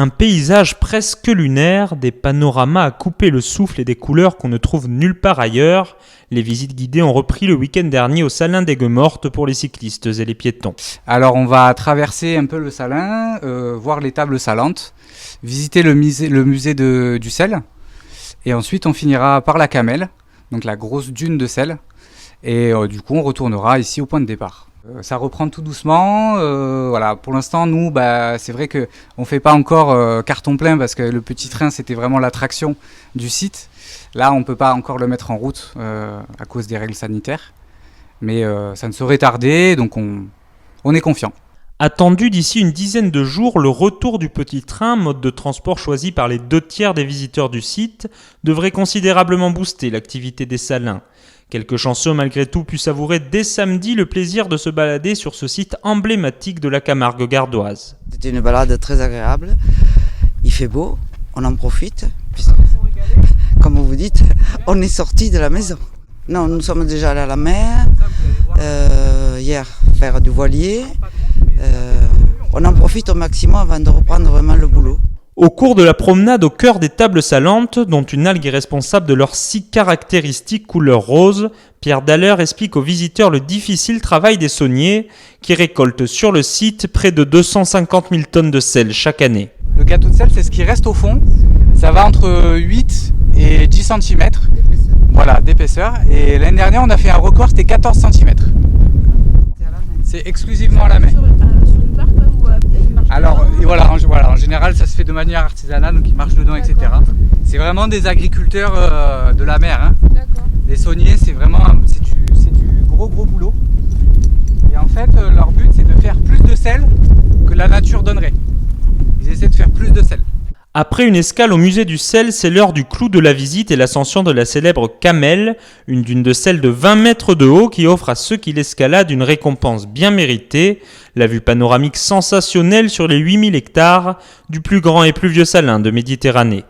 Un paysage presque lunaire, des panoramas à couper le souffle et des couleurs qu'on ne trouve nulle part ailleurs. Les visites guidées ont repris le week-end dernier au Salin d'Aigues-Mortes pour les cyclistes et les piétons. Alors on va traverser un peu le Salin, voir les tables salantes, visiter le musée du sel, et ensuite on finira par la Camelle, donc la grosse dune de sel, et du coup on retournera ici au point de départ. Ça reprend tout doucement, voilà. Pour l'instant nous c'est vrai qu'on ne fait pas encore carton plein parce que le petit train c'était vraiment l'attraction du site. Là on ne peut pas encore le mettre en route à cause des règles sanitaires, mais ça ne saurait tarder, donc on est confiant. Attendu d'ici une dizaine de jours, le retour du petit train, mode de transport choisi par les 2/3 des visiteurs du site, devrait considérablement booster l'activité des Salins. Quelques chanceux malgré tout pu savourer dès samedi le plaisir de se balader sur ce site emblématique de la Camargue gardoise. C'était une balade très agréable, il fait beau, on en profite, puisque, comme vous dites, on est sorti de la maison. Non, nous sommes déjà allés à la mer, hier faire du voilier, on en profite au maximum avant de reprendre vraiment le boulot. Au cours de la promenade au cœur des tables salantes, dont une algue est responsable de leur si caractéristique couleur rose, Pierre Daller explique aux visiteurs le difficile travail des sauniers qui récoltent sur le site près de 250 000 tonnes de sel chaque année. Le gâteau de sel, c'est ce qui reste au fond. Ça va entre 8 et 10 cm d'épaisseur. Et l'année dernière, on a fait un record, c'était 14 cm. C'est exclusivement à la main. Alors voilà, en général ça se fait de manière artisanale, donc ils marchent dedans, etc. C'est vraiment des agriculteurs de la mer. Hein. Les sauniers, c'est du gros boulot. Et en fait, leur but c'est de faire plus de sel que la nature donnerait. Ils essaient de faire plus de sel. Après une escale au musée du sel, c'est l'heure du clou de la visite et l'ascension de la célèbre Camelle, une dune de sel de 20 mètres de haut qui offre à ceux qui l'escaladent une récompense bien méritée, la vue panoramique sensationnelle sur les 8000 hectares du plus grand et plus vieux Salin de Méditerranée.